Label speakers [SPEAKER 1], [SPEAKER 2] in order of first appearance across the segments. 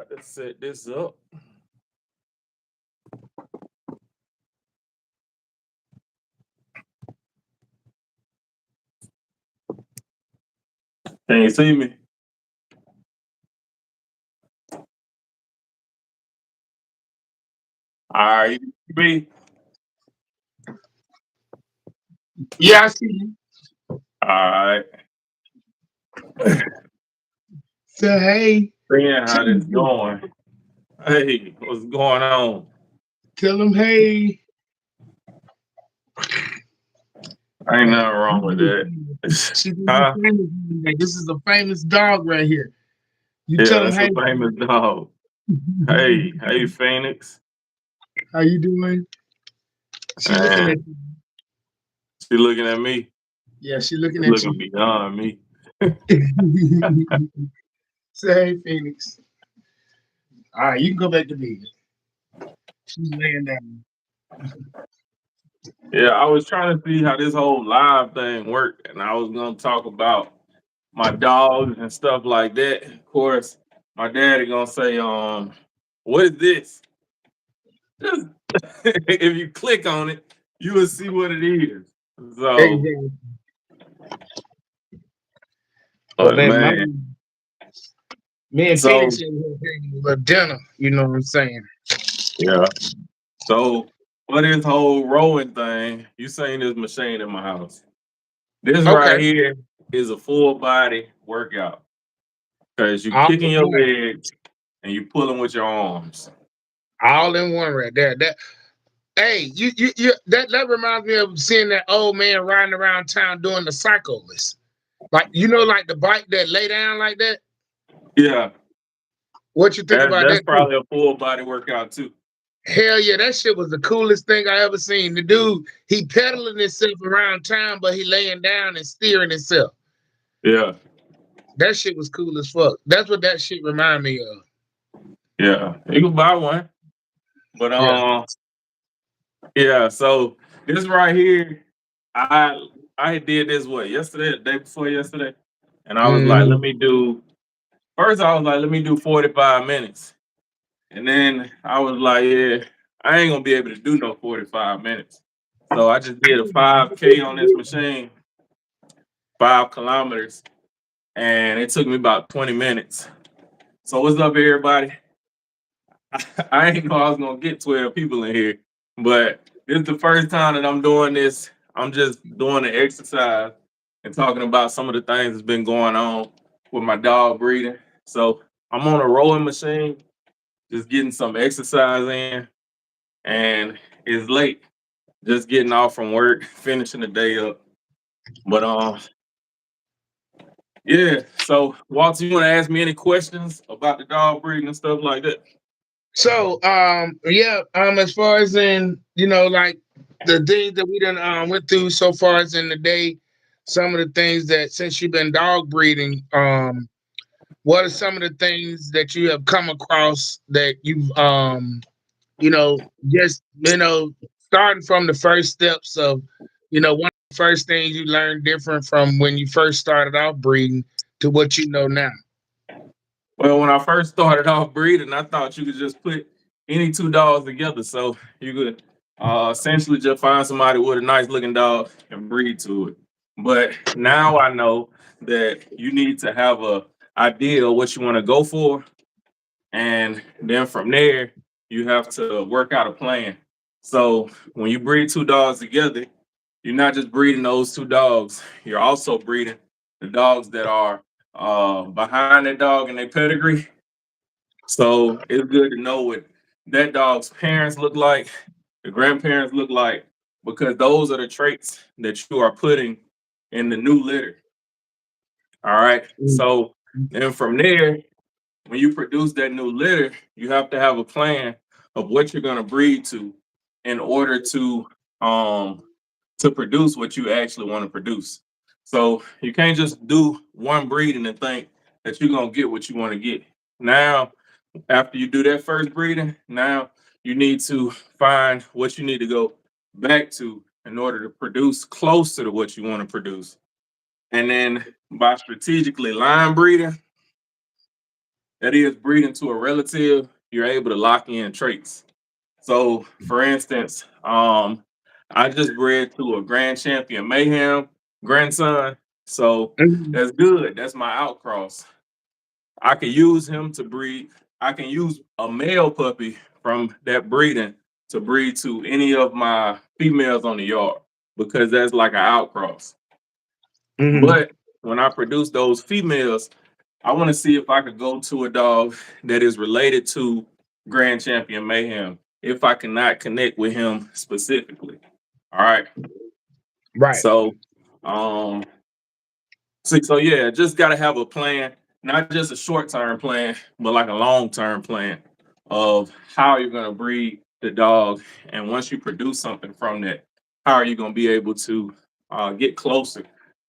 [SPEAKER 1] About to set this up. Can you see me? All right, you see me?
[SPEAKER 2] Yeah, I see you.
[SPEAKER 1] All right.
[SPEAKER 2] So hey,
[SPEAKER 1] Seeing
[SPEAKER 2] tell
[SPEAKER 1] how this going. Hey, what's going on?
[SPEAKER 2] them hey.
[SPEAKER 1] Ain't
[SPEAKER 2] Man,
[SPEAKER 1] nothing wrong with that.
[SPEAKER 2] she
[SPEAKER 1] Huh?
[SPEAKER 2] famous. This is a famous dog right here. You tell
[SPEAKER 1] Yeah,
[SPEAKER 2] them
[SPEAKER 1] that's a
[SPEAKER 2] hey.
[SPEAKER 1] famous dog. Hey, Phoenix.
[SPEAKER 2] How you doing? She looking at
[SPEAKER 1] Man,
[SPEAKER 2] you.
[SPEAKER 1] she looking at me.
[SPEAKER 2] Yeah, she
[SPEAKER 1] She
[SPEAKER 2] looking at
[SPEAKER 1] looking
[SPEAKER 2] you.
[SPEAKER 1] beyond me.
[SPEAKER 2] Say hey, Phoenix. All right, you can go back to bed. She's laying down.
[SPEAKER 1] Yeah, I was trying to see how this whole live thing worked, and I was gonna talk about my dogs and stuff like that. Of course, my daddy gonna say, what is this? Just if you click on it, you will see what it is. So,
[SPEAKER 2] Exactly. Oh
[SPEAKER 1] but
[SPEAKER 2] man,
[SPEAKER 1] man,
[SPEAKER 2] me and
[SPEAKER 1] so
[SPEAKER 2] Phoenix in here having a little dinner. You know what I'm saying?
[SPEAKER 1] yeah. So for this whole rowing thing, you seen this machine in my house. This
[SPEAKER 2] Okay.
[SPEAKER 1] right here is a full body workout. Because you
[SPEAKER 2] All
[SPEAKER 1] kicking
[SPEAKER 2] in
[SPEAKER 1] your
[SPEAKER 2] one.
[SPEAKER 1] legs and you pulling with your arms.
[SPEAKER 2] All in one right there. That hey, you that reminds me of seeing that old man riding around town doing the cyclist. Like like the bike that lay down like that.
[SPEAKER 1] Yeah,
[SPEAKER 2] What you think about
[SPEAKER 1] that's
[SPEAKER 2] that too?
[SPEAKER 1] probably a full body workout too.
[SPEAKER 2] Hell yeah, that shit was the coolest thing I ever seen. The dude, he pedaling himself around town, but he laying down and steering himself.
[SPEAKER 1] Yeah,
[SPEAKER 2] That shit was cool as fuck. That's what that shit remind me of.
[SPEAKER 1] yeah. You can buy one. But
[SPEAKER 2] Yeah.
[SPEAKER 1] yeah, so this right here, I I did this what yesterday, the day before yesterday. And I was like,
[SPEAKER 2] Hmm.
[SPEAKER 1] let me do 45 minutes. And then I was like, yeah, I ain't gonna be able to do no 45 minutes. So I just did a 5K on this machine, 5 kilometers, and it took me about 20 minutes. So what's up, everybody? I ain't know I was gonna get 12 people in here, but this is the first time that I'm doing this. I'm just doing the exercise and talking about some of the things that's been going on with my dog breeding. So I'm on a rowing machine, just getting some exercise in, and it's late. Just getting off from work, finishing the day up. But yeah. So Walter, you want to ask me any questions about the dog breeding and stuff like that?
[SPEAKER 2] So, yeah, as far as in, like the things that we done went through so far as in the day, some of the things that since you've been dog breeding, what are some of the things that you have come across that you've just starting from the first steps of, one of the first things you learned different from when you first started off breeding to what you know now.
[SPEAKER 1] Well, when I first started off breeding, I thought you could just put any two dogs together. So you could essentially just find somebody with a nice looking dog and breed to it. But now I know that you need to have a idea of what you want to go for. And then from there, you have to work out a plan. So when you breed two dogs together, you're not just breeding those two dogs, you're also breeding the dogs that are behind that dog in their pedigree. So it's good to know what that dog's parents look like, the grandparents look like, because those are the traits that you are putting in the new litter. All right. So then from there, when you produce that new litter, you have to have a plan of what you're going to breed to in order um to produce what you actually want to produce. So you can't just do one breeding and think that you're gonna get what you want to get. Now, after you do that first breeding, now you need to find what you need to go back to in order to produce closer to what you want to produce. And then by strategically line breeding, that is breeding to a relative, you're able to lock in traits. So, for instance, I just bred to a Grand Champion Mayhem grandson. So
[SPEAKER 2] Mhm.
[SPEAKER 1] that's good. That's my outcross. I can use him to breed. I can use a male puppy from that breeding to breed to any of my females on the yard because that's like an outcross.
[SPEAKER 2] Mhm.
[SPEAKER 1] But when I produce those females, I want to see if I could go to a dog that is related to Grand Champion Mayhem if I cannot connect with him specifically. All right.
[SPEAKER 2] Right.
[SPEAKER 1] So, um, so yeah, just got to have a plan, not just a short term plan, but like a long term plan of how you're going to breed the dog. And once you produce something from that, how are you going to be able to get closer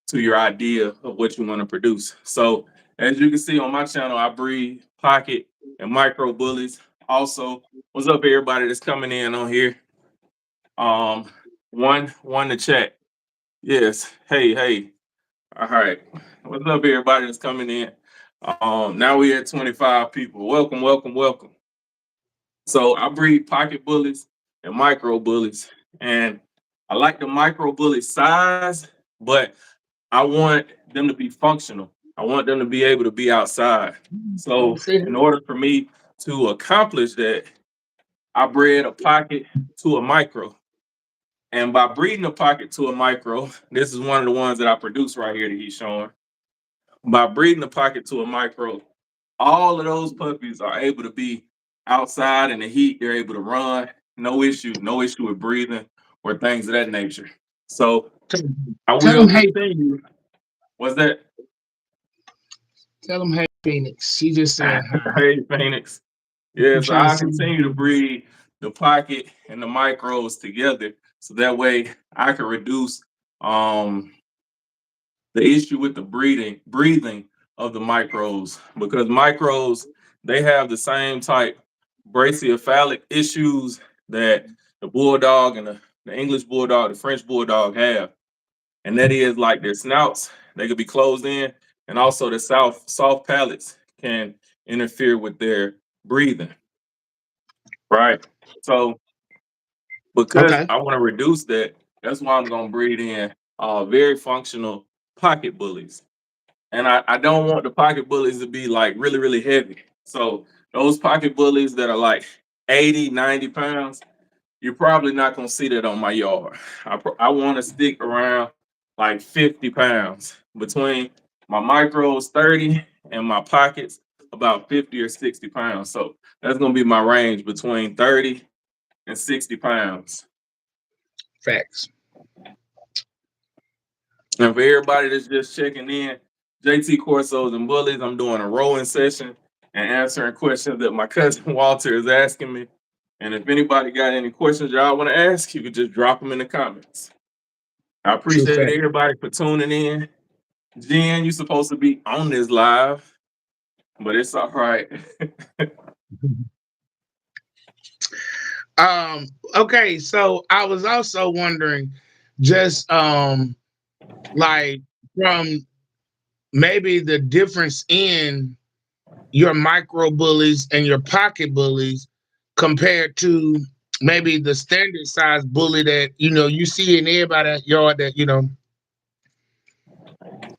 [SPEAKER 1] to your idea of what you want to produce? So, as you can see on my channel, I breed pocket and micro bullies. Also, what's up, everybody that's coming in on here? Um, one to chat. Yes. Hey, hey. All right. What's up, everybody that's coming in? Now we're at 25 people. Welcome, welcome, welcome. So I breed pocket bullies and micro bullies. And I like the micro bully size, but I want them to be functional. I want them to be able to be outside. So in order for me to accomplish that, I bred a pocket to a micro. And by breeding a pocket to a micro, this is one of the ones that I produce right here that he's showing. By breeding a pocket to a micro, all of those puppies are able to be outside in the heat. They're able to run, no issue with breathing or things of that nature. So
[SPEAKER 2] Tell,
[SPEAKER 1] I
[SPEAKER 2] tell
[SPEAKER 1] will
[SPEAKER 2] him, hey,
[SPEAKER 1] continue. Was that
[SPEAKER 2] tell him, hey, Phoenix. She just saying hi.
[SPEAKER 1] hey Phoenix?
[SPEAKER 2] I'm
[SPEAKER 1] Yes,
[SPEAKER 2] trying to
[SPEAKER 1] I
[SPEAKER 2] see.
[SPEAKER 1] continue to breed the pocket and the micros together, so that way I can reduce um the issue with the breathing of the micros because micros they have the same type brachycephalic issues that the bulldog and the English bulldog, the French bulldog have, and that is like their snouts they could be closed in, and also the soft palates can interfere with their breathing. Right. So because
[SPEAKER 2] Okay.
[SPEAKER 1] I want to reduce that, that's why I'm going to breed in very functional pocket bullies. And I don't want the pocket bullies to be like really, really heavy. So those pocket bullies that are like 80, 90 pounds, you're probably not going to see that on my yard. I want to stick around like 50 pounds between my micros 30 and my pockets about 50 or 60 pounds. So that's going to be my range between 30 and 60 pounds.
[SPEAKER 2] Facts.
[SPEAKER 1] And for everybody that's just checking in, JT Corsos and Bullies, I'm doing a rowing session and answering questions that my cousin Walter is asking me. And if anybody got any questions y'all want to ask, you could just drop them in the comments. I
[SPEAKER 2] True
[SPEAKER 1] appreciate
[SPEAKER 2] fact.
[SPEAKER 1] everybody for tuning in. Jen, you're supposed to be on this live, but it's all right.
[SPEAKER 2] Um, okay, so I was also wondering just like from maybe the difference in your micro bullies and your pocket bullies compared to maybe the standard size bully that you see in everybody's yard that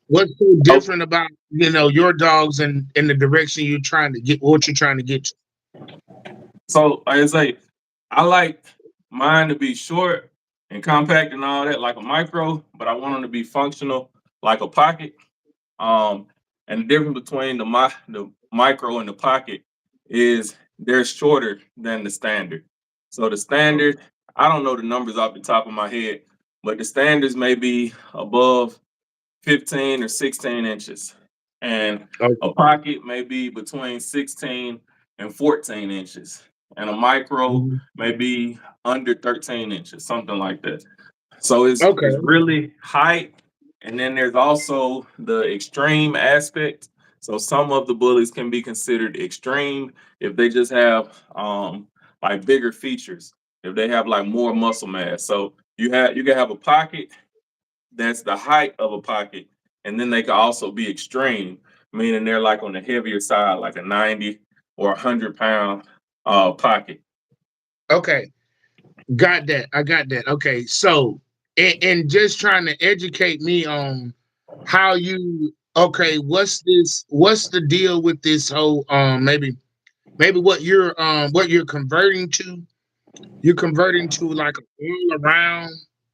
[SPEAKER 2] what's so
[SPEAKER 1] Oh,
[SPEAKER 2] different about your dogs and in the direction you're trying to get what you're trying to get to?
[SPEAKER 1] so like I say, I like mine to be short and compact and all that, like a micro, but I want them to be functional, like a pocket. Um, and the difference between the micro and the pocket is they're shorter than the standard. So the standard, I don't know the numbers off the top of my head, but the standards may be above 15 or 16 inches. And a
[SPEAKER 2] Okay.
[SPEAKER 1] pocket may be between 16 and 14 inches. And a micro
[SPEAKER 2] Mhm.
[SPEAKER 1] may be under 13 inches, something like that. So it's
[SPEAKER 2] Okay.
[SPEAKER 1] really height, and then there's also the extreme aspect. So some of the bullies can be considered extreme if they just have like bigger features, if they have like more muscle mass. So you can have a pocket that's the height of a pocket, and then they can also be extreme. meaning they're like on the heavier side, like a 90 or 100 pound pocket.
[SPEAKER 2] Okay, got that. I got that. Okay, so and just trying to educate me on how you. Okay, what's the deal with this whole maybe what you're converting to? You're converting to like all around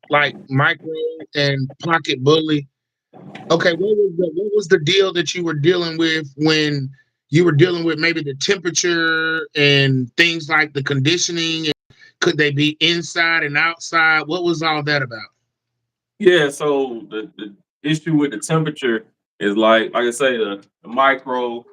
[SPEAKER 2] like micro and pocket bully. Okay, what was the deal that you were dealing with when you were dealing with maybe the temperature and things like the conditioning? And could they be inside and outside? What was all that about?
[SPEAKER 1] Yeah, so the issue with the temperature is like I say, the micro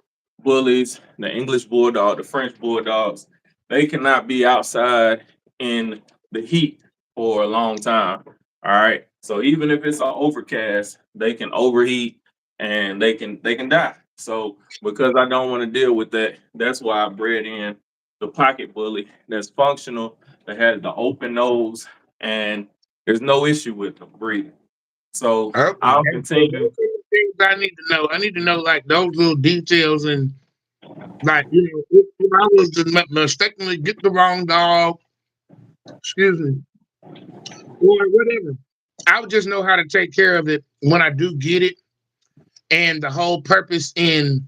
[SPEAKER 1] bullies, the English bulldog, the French bulldogs, they cannot be outside in the heat for a long time. All right. So even if it's an overcast, they can overheat and they can die. So because I don't want to deal with that, that's why I bred in the pocket bully that's functional, that has the open nose, and there's no issue with them breathing. So
[SPEAKER 2] Okay,
[SPEAKER 1] I'll
[SPEAKER 2] so those
[SPEAKER 1] continue.
[SPEAKER 2] are the things I need to know. I need to know like those little details and like if I was to mistakenly get the wrong dog, excuse me, or whatever, I would just know how to take care of it when I do get it, and the whole purpose in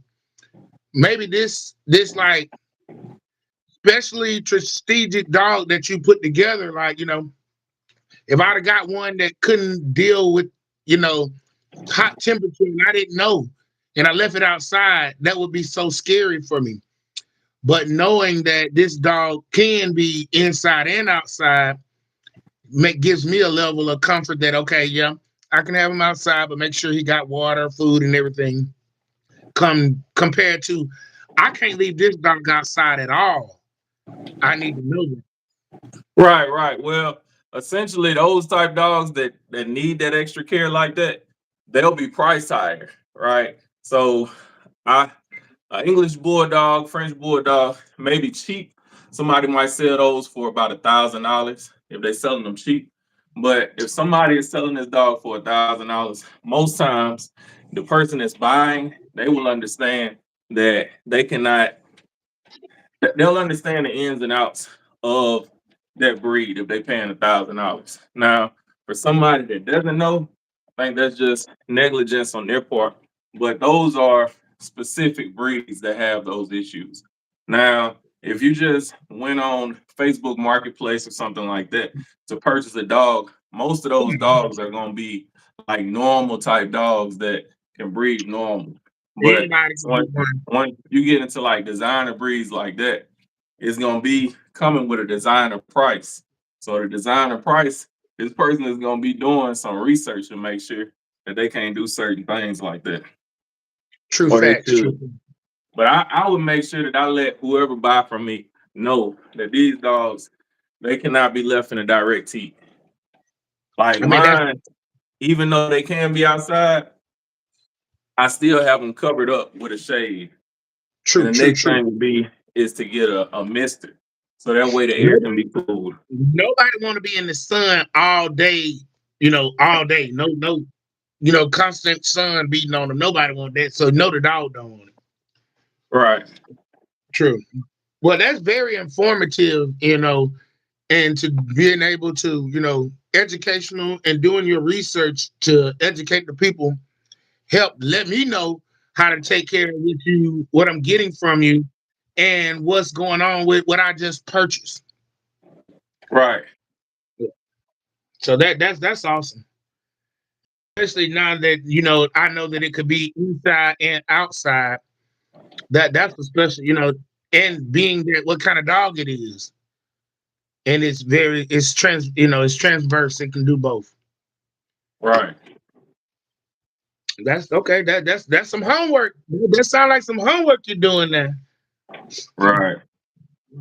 [SPEAKER 2] maybe this like especially strategic dog that you put together, like if I'd have got one that couldn't deal with you know hot temperature and I didn't know, and I left it outside, that would be so scary for me. But knowing that this dog can be inside and outside gives me a level of comfort that okay, yeah, I can have him outside, but make sure he got water, food, and everything. Compared to, I can't leave this dog outside at all. I need to know that.
[SPEAKER 1] Right, right. Well, essentially, those type dogs that need that extra care like that, they'll be priced higher, right? So, I English bulldog, French bulldog, maybe cheap. Somebody might sell those for about $1,000 if they're selling them cheap. But if somebody is selling this dog for $1,000, most times the person that's buying, they will understand that they cannot they'll understand the ins and outs of that breed if they paying $1,000. Now, for somebody that doesn't know, I think that's just negligence on their part. But those are specific breeds that have those issues. Now, if you just went on Facebook Marketplace or something like that to purchase a dog, most of those dogs are going to be like normal type dogs that can breed normal. But
[SPEAKER 2] Anybody can
[SPEAKER 1] when
[SPEAKER 2] get one.
[SPEAKER 1] when you get into like designer breeds like that, it's gonna be coming with a designer price. So the designer price, this person is gonna be doing some research to make sure that they can't do certain things like that,
[SPEAKER 2] True
[SPEAKER 1] or they
[SPEAKER 2] facts. True.
[SPEAKER 1] should. But I would make sure that I let whoever buy from me know that these dogs, they cannot be left in a direct heat. Like
[SPEAKER 2] I mean, that's
[SPEAKER 1] mine, even though they can be outside, I still have them covered up with a shade. And
[SPEAKER 2] true.
[SPEAKER 1] the
[SPEAKER 2] True.
[SPEAKER 1] next
[SPEAKER 2] True.
[SPEAKER 1] thing would be is to get a mister. So that way the air can
[SPEAKER 2] Nobody,
[SPEAKER 1] be cooled.
[SPEAKER 2] nobody want to be in the sun all day. All day. No, no. Constant sun beating on them. Nobody want that. So no, the dog don't want it.
[SPEAKER 1] Right.
[SPEAKER 2] True. Well, that's very informative. And to being able to, educational and doing your research to educate the people, help let me know how to take care of what I'm getting from you, and what's going on with what I just purchased.
[SPEAKER 1] Right.
[SPEAKER 2] So that's awesome. Especially now that I know that it could be inside and outside. That's especially and being that what kind of dog it is, and it's transverse. It can do both.
[SPEAKER 1] Right.
[SPEAKER 2] That's okay. That's some homework. That sounds like some homework you're doing there.
[SPEAKER 1] Right.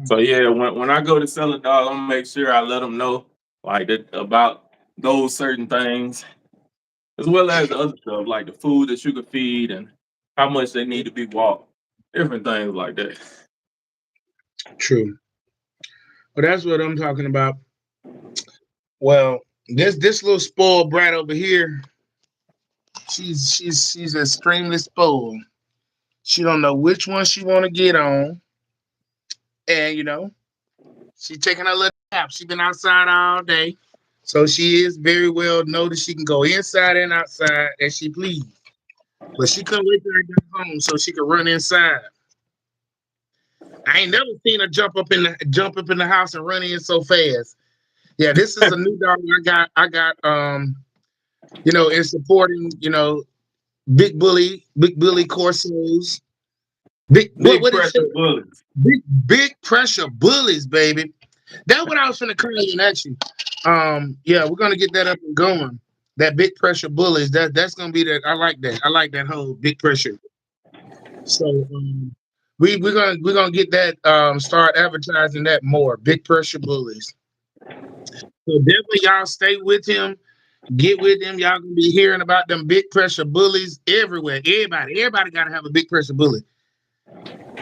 [SPEAKER 1] So yeah, when I go to sell a dog, I'm gonna make sure I let them know like that about those certain things, as well as the other stuff like the food that you could feed and how much they need to be walked, different things like that.
[SPEAKER 2] True. Well, that's what I'm talking about. Well, this little spoiled brat over here, she's extremely spoiled. She don't know which one she want to get on, and she taking her little nap. She been outside all day, so she is very well noticed. She can go inside and outside as she please. But she couldn't wait till I got home so she could run inside. I ain't never seen her jump up in the house and run in so fast. Yeah, this is a new dog I got in supporting, big bully corsos.
[SPEAKER 1] Big
[SPEAKER 2] What is
[SPEAKER 1] pressure
[SPEAKER 2] it?
[SPEAKER 1] bullets.
[SPEAKER 2] Big pressure bullies, baby. That's what I was finna call you actually. Yeah, we're gonna get that up and going. That big pressure bullies. That's gonna be that. I like that. I like that whole big pressure. So we're gonna get that start advertising that more. Big pressure bullies. So definitely y'all stay with him. Get with him. Y'all gonna be hearing about them big pressure bullies everywhere. Everybody gotta have a big pressure bully.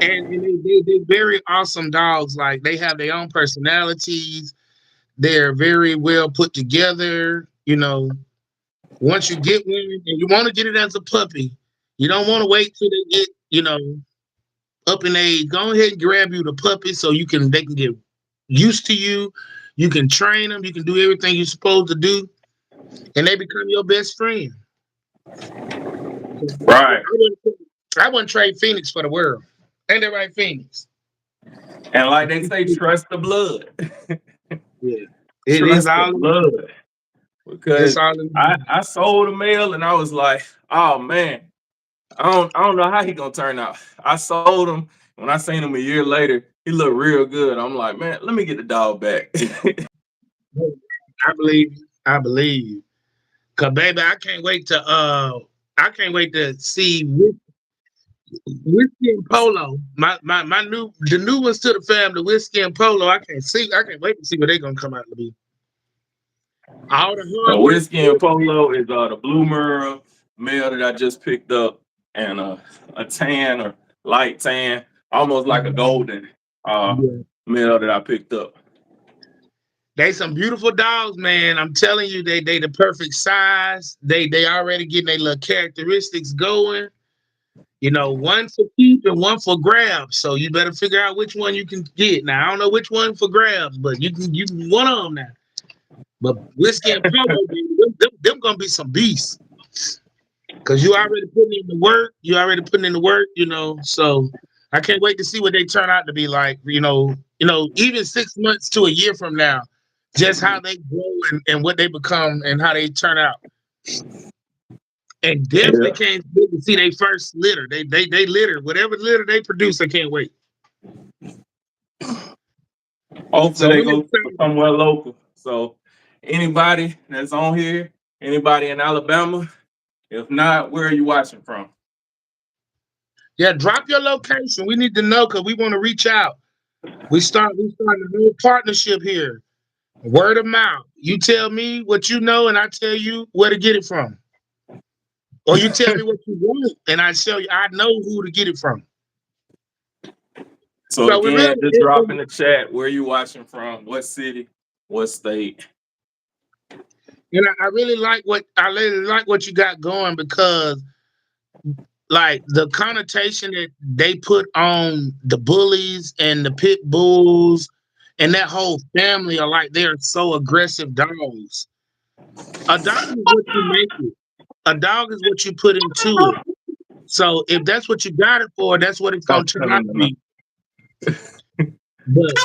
[SPEAKER 2] And they very awesome dogs. Like they have their own personalities. They're very well put together. Once you get one and you want to get it as a puppy, you don't want to wait till they get, up in age. Go ahead and grab you the puppy so they can get used to you. You can train them. You can do everything you're supposed to do, and they become your best friend.
[SPEAKER 1] Right.
[SPEAKER 2] I wouldn't trade Phoenix for the world. Ain't that right, Phoenix?
[SPEAKER 1] And like they say, trust the blood.
[SPEAKER 2] Yeah, it is
[SPEAKER 1] Trust the
[SPEAKER 2] all.
[SPEAKER 1] blood.
[SPEAKER 2] It's
[SPEAKER 1] Because
[SPEAKER 2] all.
[SPEAKER 1] I sold a male and I was like, oh man, I don't know how he gonna turn out. I sold him. When I seen him a year later, he looked real good. I'm like, man, let me get the dog back.
[SPEAKER 2] I believe. I believe. Cause baby, I can't wait to see whiskey and polo. The new ones to the family, whiskey and polo. I can't wait to see what they're gonna come out to be. All the
[SPEAKER 1] So
[SPEAKER 2] hard work.
[SPEAKER 1] whiskey and polo is the blue merle male that I just picked up, and a tan or light tan, almost like a golden uh
[SPEAKER 2] Yeah.
[SPEAKER 1] male that I picked up.
[SPEAKER 2] They some beautiful dogs, man. I'm telling you, they the perfect size. They already getting their little characteristics going. One for keep and one for grab. So you better figure out which one you can get. Now I don't know which one for grabs, but you can one of them now. But whiskey and polo, baby, them gonna be some beasts. Cause you already putting in the work. You already putting in the work. So I can't wait to see what they turn out to be like. Even 6 months to a year from now, just how they grow and what they become and how they turn out. And definitely
[SPEAKER 1] Yeah.
[SPEAKER 2] can't wait to see their first litter. They litter. Whatever litter they produce, I can't wait.
[SPEAKER 1] Hopefully
[SPEAKER 2] So
[SPEAKER 1] they
[SPEAKER 2] I'm
[SPEAKER 1] go
[SPEAKER 2] excited.
[SPEAKER 1] somewhere local. So anybody that's on here, anybody in Alabama, if not, where are you watching from?
[SPEAKER 2] Yeah, drop your location. We need to know because we want to reach out. We starting a new partnership here. Word of mouth. You tell me what you know, and I tell you where to get it from. Or you tell me what you want, and I show you. I know who to get it from.
[SPEAKER 1] So
[SPEAKER 2] So we
[SPEAKER 1] again,
[SPEAKER 2] really,
[SPEAKER 1] just drop in the chat where you watching from, what city, what state.
[SPEAKER 2] I really like what you got going because like the connotation that they put on the bullies and the pit bulls and that whole family are like they're so aggressive dogs. A dog is what you make it. A dog is what you put into it. So if that's what you got it for, that's what it's
[SPEAKER 1] Stop
[SPEAKER 2] gonna turn out
[SPEAKER 1] telling
[SPEAKER 2] to
[SPEAKER 1] them.
[SPEAKER 2] be. But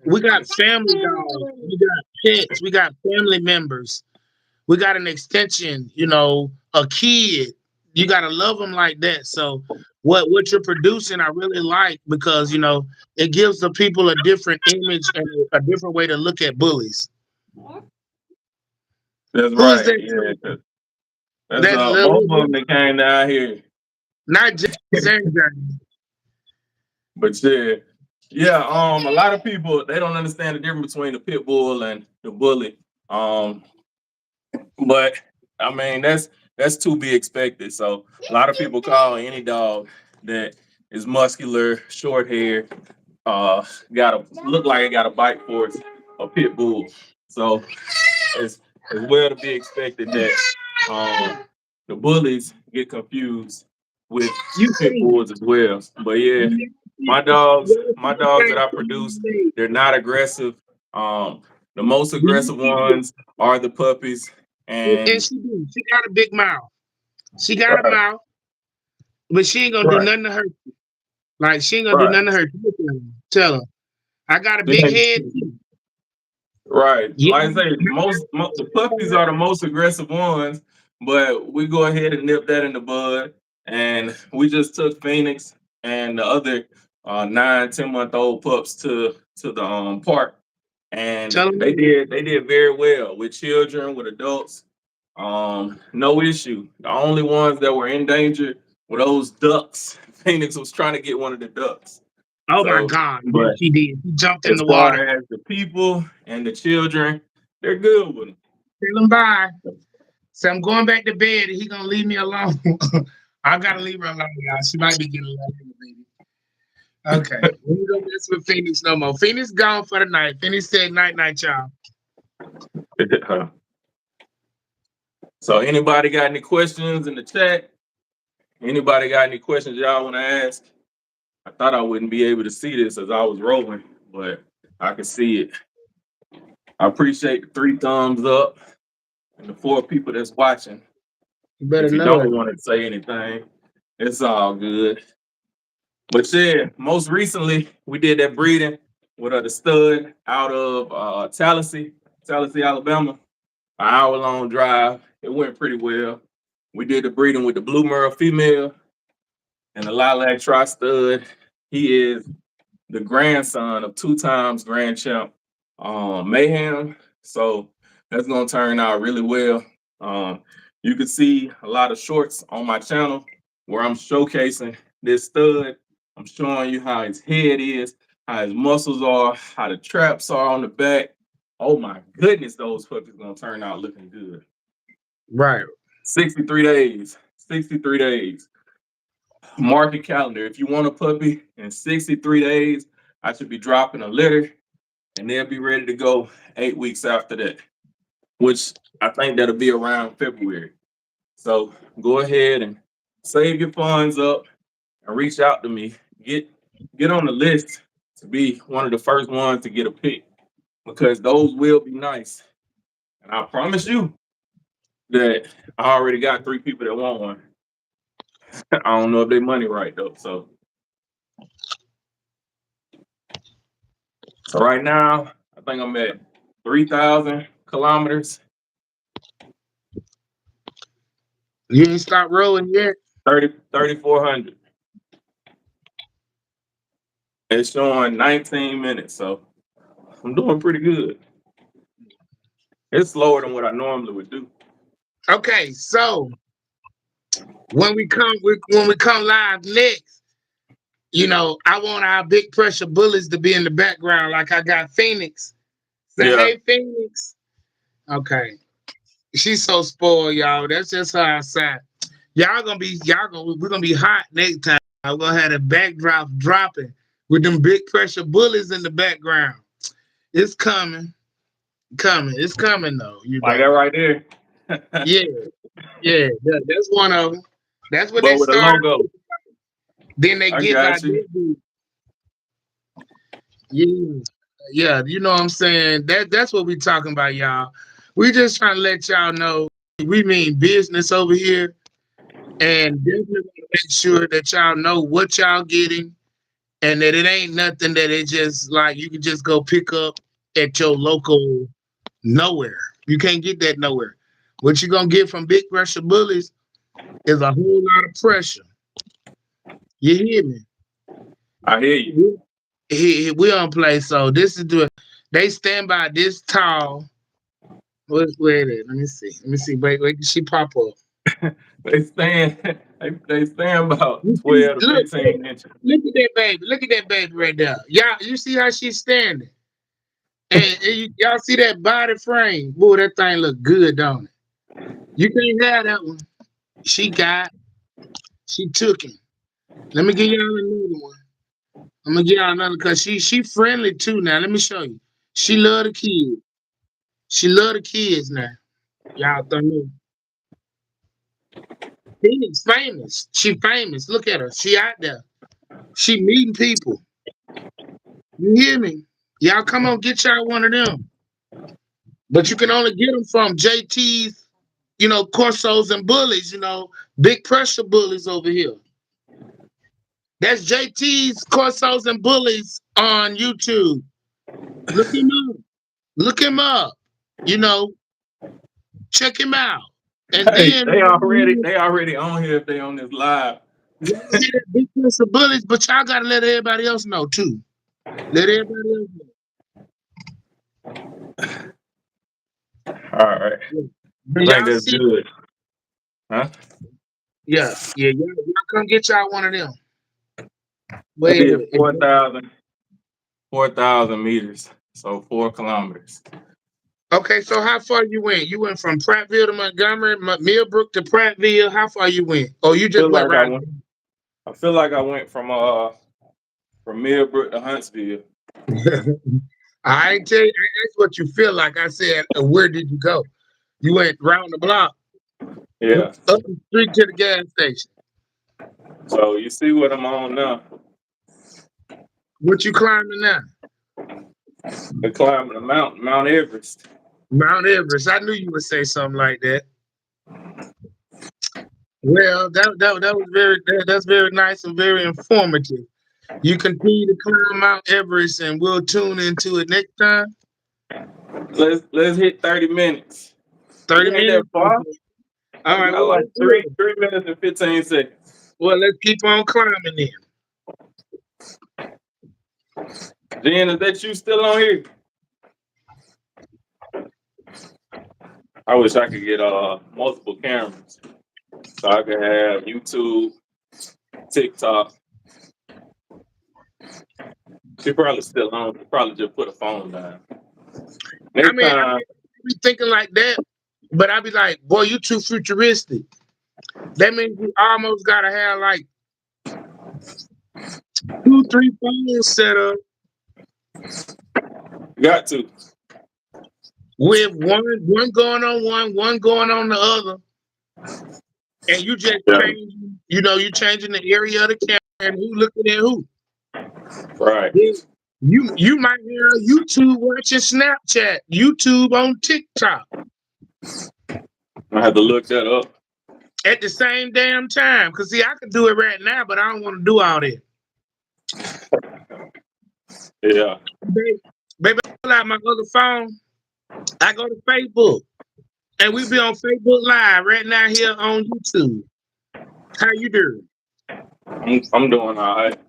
[SPEAKER 2] we got family dogs, we got pets, we got family members, we got an extension, a kid. You gotta love them like that. So what you're producing, I really like because it gives the people a different image and a different way to look at bullies.
[SPEAKER 1] That's
[SPEAKER 2] Who is
[SPEAKER 1] right.
[SPEAKER 2] that
[SPEAKER 1] Yeah.
[SPEAKER 2] talking?
[SPEAKER 1] That's
[SPEAKER 2] That's
[SPEAKER 1] both of them that came down here.
[SPEAKER 2] not James and James.
[SPEAKER 1] But yeah. Yeah, a lot of people they don't understand the difference between the pit bull and the bully. Um, but I mean that's to be expected. So a lot of people call any dog that is muscular, short hair, uh got a look like it got a bite force, a pit bull. So it's well to be expected that the bullies get confused. with
[SPEAKER 2] You
[SPEAKER 1] pit
[SPEAKER 2] see,
[SPEAKER 1] bulls as well. But yeah,
[SPEAKER 2] you
[SPEAKER 1] my dogs that I produce, they're not aggressive. Um, the most aggressive ones are the puppies,
[SPEAKER 2] and
[SPEAKER 1] and
[SPEAKER 2] she do. She got a big mouth. She got a
[SPEAKER 1] right,
[SPEAKER 2] mouth, but she ain't gonna do
[SPEAKER 1] right,
[SPEAKER 2] nothing to hurt you. Like she ain't gonna do
[SPEAKER 1] right.
[SPEAKER 2] nothing to hurt you. Tell her. I got a big
[SPEAKER 1] Then
[SPEAKER 2] head too.
[SPEAKER 1] right.
[SPEAKER 2] Yeah.
[SPEAKER 1] Like I say, the puppies are the most aggressive ones, but we go ahead and nip that in the bud. And we just took Phoenix and the other 9, 10 month old pups to the park, and
[SPEAKER 2] Tell her.
[SPEAKER 1] they did very well with children, with adults. No issue. The only ones that were in danger were those ducks. Phoenix was trying to get one of the ducks.
[SPEAKER 2] Oh my
[SPEAKER 1] So,
[SPEAKER 2] God. Yes,
[SPEAKER 1] but
[SPEAKER 2] she did. She jumped in
[SPEAKER 1] as
[SPEAKER 2] the
[SPEAKER 1] far
[SPEAKER 2] water.
[SPEAKER 1] as the people and the children, they're good with them.
[SPEAKER 2] Tell him bye. So I'm going back to bed and he gonna leave me alone. I gotta leave her alone, y'all. She might be getting alone, baby. Okay. We don't mess with Phoenix no more. Phoenix gone for the night. Phoenix said night night, y'all.
[SPEAKER 1] So, anybody got any questions in the chat? Anybody got any questions y'all want to ask? I thought I wouldn't be able to see this as I was rolling, but I can see it. I appreciate the 3 thumbs up and the 4 people that's watching.
[SPEAKER 2] You better
[SPEAKER 1] If you
[SPEAKER 2] know it.
[SPEAKER 1] don't want to say anything, it's all good. But yeah, most recently we did that breeding with the stud out of Tallahassee, Alabama. An hour-long drive. It went pretty well. We did the breeding with the Blue Merle female and the Lilac Tri Stud. He is the grandson of 2 times grand champ Mayhem. So that's gonna turn out really well. Um, you can see a lot of shorts on my channel where I'm showcasing this stud. I'm showing you how his head is, how his muscles are, how the traps are on the back. Oh my goodness, those puppies gonna turn out looking good.
[SPEAKER 2] Right.
[SPEAKER 1] 63 days. 63 days. Market calendar. If you want a puppy in 63 days, I should be dropping a litter and they'll be ready to go 8 weeks after that, which I think that'll be around February. So go ahead and save your funds up and reach out to me. Get on the list to be one of the first ones to get a pick because those will be nice. And I promise you that I already got 3 people that want one. I don't know if they money right though. So right now, I think I'm at 3,000 kilometers,
[SPEAKER 2] You ain't stopped rolling yet.
[SPEAKER 1] 3,400. It's showing 19 minutes, so I'm doing pretty good. It's slower than what I normally would do.
[SPEAKER 2] Okay, so when we come live next, I want our big pressure bullies to be in the background, like I got Phoenix. Say,
[SPEAKER 1] Yeah,
[SPEAKER 2] hey, Phoenix. Okay. She's so spoiled, y'all. That's just her outside. We're gonna be hot next time. We're gonna have the backdrop dropping with them big pressure bullies in the background. It's coming. It's coming though,
[SPEAKER 1] like that right there.
[SPEAKER 2] Yeah, yeah. That's one of them. That's what they
[SPEAKER 1] But with a
[SPEAKER 2] start.
[SPEAKER 1] logo.
[SPEAKER 2] Then they
[SPEAKER 1] I
[SPEAKER 2] get like
[SPEAKER 1] got you.
[SPEAKER 2] this. Yeah, yeah. You know what I'm saying? That's what we talking about, y'all. We just trying to let y'all know we mean business over here, and definitely want to make sure that y'all know what y'all getting, and that it ain't nothing that it just like you can just go pick up at your local nowhere. You can't get that nowhere. What you gonna get from Big Pressure Bullies is a whole lot of pressure. You hear me?
[SPEAKER 1] I hear you.
[SPEAKER 2] We don't play. So this is they stand by this tall. Where it is? Let me see. Wait, she pop up.
[SPEAKER 1] They stand they stand about
[SPEAKER 2] You see,
[SPEAKER 1] 12 to
[SPEAKER 2] look,
[SPEAKER 1] 15 inches.
[SPEAKER 2] look at that baby. Look at that baby right there. Y'all, you see how she's standing? And y'all see that body frame? Boy, that thing look good, don't it? You can't have that one. She took him. Let me give y'all another one. I'm gonna give y'all another because she friendly too now. Let me show you. She love the kids. She love the kids now. Y'all don't know. Phoenix famous. She famous. Look at her. She out there. She meeting people. You hear me? Y'all come on, get y'all one of them. But you can only get them from JT's, Corsos and Bullies, big pressure bullies over here. That's JT's Corsos and Bullies on YouTube. Look him up. Look him up. Check him out. And
[SPEAKER 1] Hey,
[SPEAKER 2] then
[SPEAKER 1] they already on here if they on this live.
[SPEAKER 2] y'all hear that big pressure bullies, but y'all gotta let everybody else know too. Let everybody else know.
[SPEAKER 1] All right. I think
[SPEAKER 2] Y'all
[SPEAKER 1] that's
[SPEAKER 2] see?
[SPEAKER 1] good. Huh?
[SPEAKER 2] Yeah. Y'all come get y'all one of them.
[SPEAKER 1] I
[SPEAKER 2] Wait.
[SPEAKER 1] did 4,000 meters. So 4 kilometers.
[SPEAKER 2] Okay, so how far you went? You went from Prattville to Montgomery, Millbrook to Prattville. How far you went? Oh, you just went right.
[SPEAKER 1] I feel like I went from Millbrook to Huntsville.
[SPEAKER 2] I ain't tell you. That's what you feel like. I said, where did you go? You went round the block.
[SPEAKER 1] Yeah.
[SPEAKER 2] Up the street to the gas station.
[SPEAKER 1] So you see what I'm on now.
[SPEAKER 2] What you climbing now?
[SPEAKER 1] We're climbing the mountain, Mount Everest.
[SPEAKER 2] Mount Everest. I knew you would say something like that. Well, that's very nice and very informative. You continue to climb Mount Everest, and we'll tune into it next time.
[SPEAKER 1] Let's hit 30 minutes.
[SPEAKER 2] 30
[SPEAKER 1] You ain't that
[SPEAKER 2] minutes.
[SPEAKER 1] far.
[SPEAKER 2] All right.
[SPEAKER 1] Got
[SPEAKER 2] Well,
[SPEAKER 1] like 3 minutes and 15 seconds.
[SPEAKER 2] well, let's keep on climbing then.
[SPEAKER 1] Jen, is that you still on here? I wish I could get multiple cameras so I could have YouTube, TikTok. She probably still on. She probably just put a phone down. Next time,
[SPEAKER 2] I be thinking like that, but I be like, boy, you too futuristic. That means you almost gotta have like 2-3 phones set up
[SPEAKER 1] got to.
[SPEAKER 2] with one going on one going on the other, and you just changing, you changing the area of the camera and who looking at who.
[SPEAKER 1] Right.
[SPEAKER 2] You might hear YouTube watching Snapchat, YouTube on TikTok
[SPEAKER 1] I have to look that up.
[SPEAKER 2] at the same damn time. Cause see, I can do it right now, but I don't want to do all that.
[SPEAKER 1] Yeah.
[SPEAKER 2] Baby, I pull out my other phone. I go to Facebook, and we be on Facebook Live right now here on YouTube. How you doing?
[SPEAKER 1] I'm doing all right.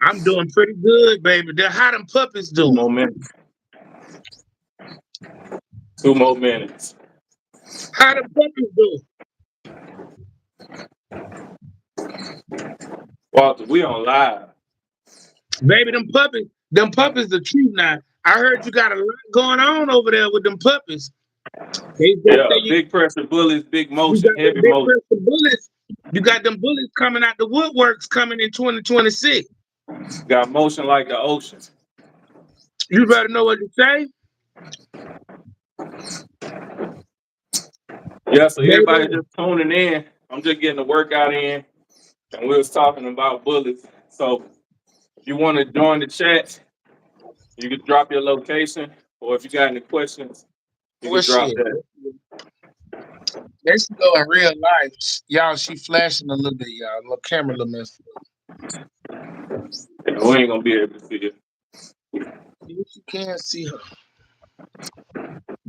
[SPEAKER 2] I'm doing pretty good, baby. How them puppies doing?
[SPEAKER 1] 2 more minutes. 2 more minutes.
[SPEAKER 2] How them puppies doing?
[SPEAKER 1] Walter, we on live.
[SPEAKER 2] Baby, them puppies the truth now. I heard you got a lot going on over there with them puppies.
[SPEAKER 1] Big pressure bullies, big motion,
[SPEAKER 2] you got
[SPEAKER 1] heavy
[SPEAKER 2] big
[SPEAKER 1] motion.
[SPEAKER 2] pressure bullies. You got them bullies coming out the woodworks coming in 2026.
[SPEAKER 1] Got motion like the ocean.
[SPEAKER 2] You better know what to say.
[SPEAKER 1] Yeah, so everybody just tuning in. I'm just getting the workout in, and we was talking about bullies. So if you want to join the chat, you can drop your location, or if you got any questions, you can drop that.
[SPEAKER 2] Let's go in real life. Y'all, she flashing a little bit, y'all. Little camera little messed up.
[SPEAKER 1] We ain't gonna be able to see it.
[SPEAKER 2] You can't see her.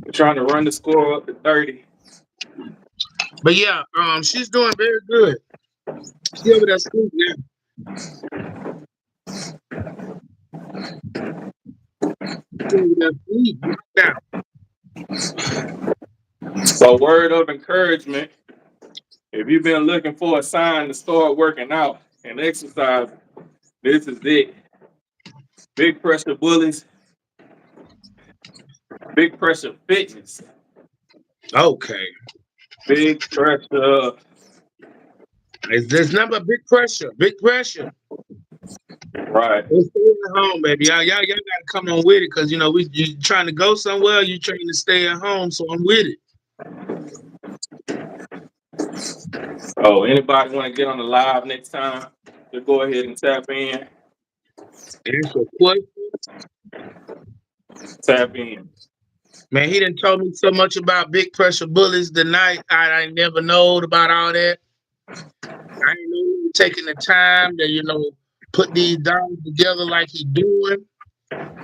[SPEAKER 1] We're trying to run the score up to 30.
[SPEAKER 2] But yeah, she's doing very good. She over there sleep now.
[SPEAKER 1] So word of encouragement, if you've been looking for a sign to start working out and exercise, this is it. Big pressure bullies, big pressure fitness.
[SPEAKER 2] Okay.
[SPEAKER 1] Big pressure.
[SPEAKER 2] There's nothing but big pressure. Big pressure.
[SPEAKER 1] Right.
[SPEAKER 2] Stay at home, baby. Y'all gotta come on with it, cause you trying to go somewhere. You trying to stay at home, so I'm with it.
[SPEAKER 1] So anybody want to get on the live next time, just go ahead and tap in.
[SPEAKER 2] Answer a question.
[SPEAKER 1] Tap in.
[SPEAKER 2] Man, he done told me so much about big pressure bullies tonight. I never knowed about all that. I ain't know he was taking the time to, put these dogs together like he doing.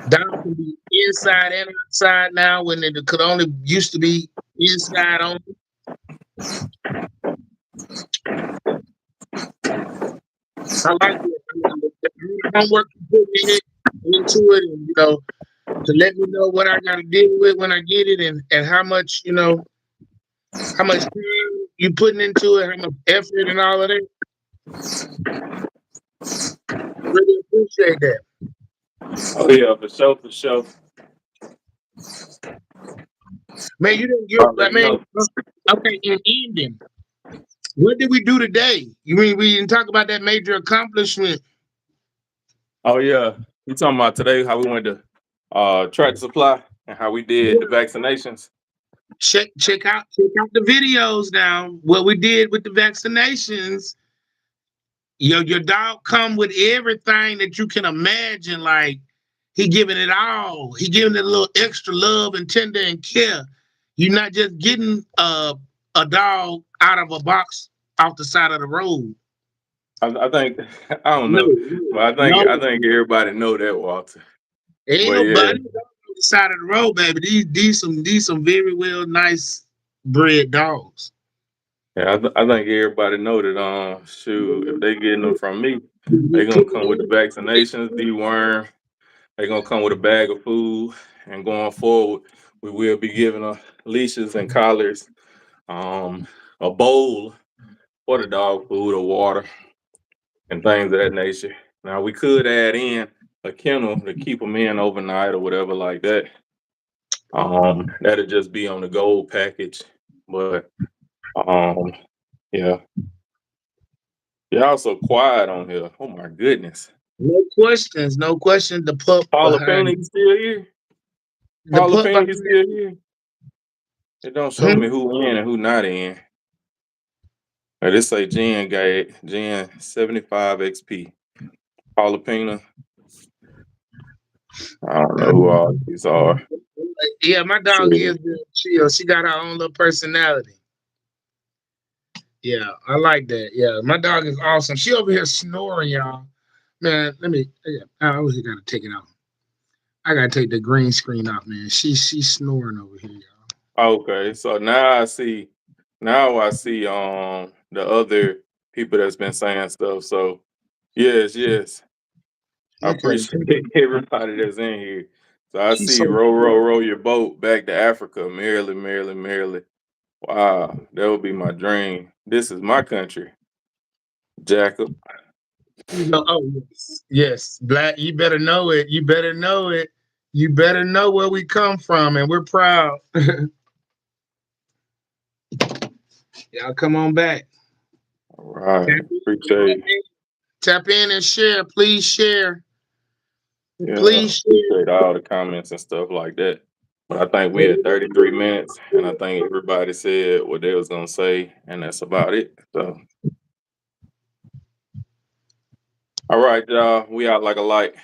[SPEAKER 2] Dogs can be inside and outside now when it could only used to be inside only. I like it. I mean, the homework you put into it, and to let me know what I got to deal with when I get it, and how much how much time you putting into it, how much effort and all of that. Really appreciate that.
[SPEAKER 1] Oh yeah, for sure, for sure.
[SPEAKER 2] Man, you didn't give. I
[SPEAKER 1] Already
[SPEAKER 2] mean,
[SPEAKER 1] know.
[SPEAKER 2] okay. In ending, what did we do today? You mean we didn't talk about that major accomplishment?
[SPEAKER 1] Oh yeah, you talking about today how we went to Tractor Supply and how we did the vaccinations.
[SPEAKER 2] Check out the videos now. What we did with the vaccinations. Your dog come with everything that you can imagine. Like he giving it all. He giving it a little extra love and tender and care. You're not just getting a dog out of a box off the side of the road.
[SPEAKER 1] I think I don't
[SPEAKER 2] No,
[SPEAKER 1] know, but
[SPEAKER 2] no,
[SPEAKER 1] I think everybody know that, Walter.
[SPEAKER 2] ain't
[SPEAKER 1] But yeah,
[SPEAKER 2] nobody on the side of the road, baby. These some very well nice bred dogs.
[SPEAKER 1] yeah, I think everybody know that. Shoot, if they getting them from me, they gonna come with the vaccinations, deworm. They gonna come with a bag of food, and going forward, we will be giving them leashes and collars, um, a bowl for the dog food or water and things of that nature. Now we could add in a kennel to keep them in overnight or whatever like that. That'll just be on the gold package. But um, yeah, y'all so quiet on here. Oh my goodness.
[SPEAKER 2] No questions, no question. The pup
[SPEAKER 1] Paula Pena,
[SPEAKER 2] behind
[SPEAKER 1] you still here?
[SPEAKER 2] the
[SPEAKER 1] Paula
[SPEAKER 2] pup
[SPEAKER 1] Pena,
[SPEAKER 2] behind.
[SPEAKER 1] you still here? It don't show me who in and who not in. This say Gen 75 XP. Paula Pena. I don't know who all these are.
[SPEAKER 2] Yeah, my dog
[SPEAKER 1] Shit.
[SPEAKER 2] is real chill. She got her own little personality. Yeah, I like that. Yeah, my dog is awesome. She over here snoring, y'all. Man, let me. Yeah, I always gotta take it out. I gotta take the green screen out, man. She's snoring over here, y'all.
[SPEAKER 1] Okay, so now I see the other people that's been saying stuff. So yes. I
[SPEAKER 2] Okay,
[SPEAKER 1] appreciate everybody that's in here. So I
[SPEAKER 2] she's
[SPEAKER 1] see
[SPEAKER 2] so
[SPEAKER 1] row your boat back to Africa, merrily. Wow, that would be my dream. This is my country, Jacob.
[SPEAKER 2] Oh yes, Black. You better know it. You better know it. You better know where we come from, and we're proud. Y'all come on back.
[SPEAKER 1] All
[SPEAKER 2] Tap
[SPEAKER 1] right,
[SPEAKER 2] in,
[SPEAKER 1] appreciate
[SPEAKER 2] tap in and share. Please share.
[SPEAKER 1] yeah,
[SPEAKER 2] Please share.
[SPEAKER 1] appreciate all the comments and stuff like that. But I think we had 33 minutes, and I think everybody said what they was gonna say, and that's about it. So, all right, y'all, we out like a light.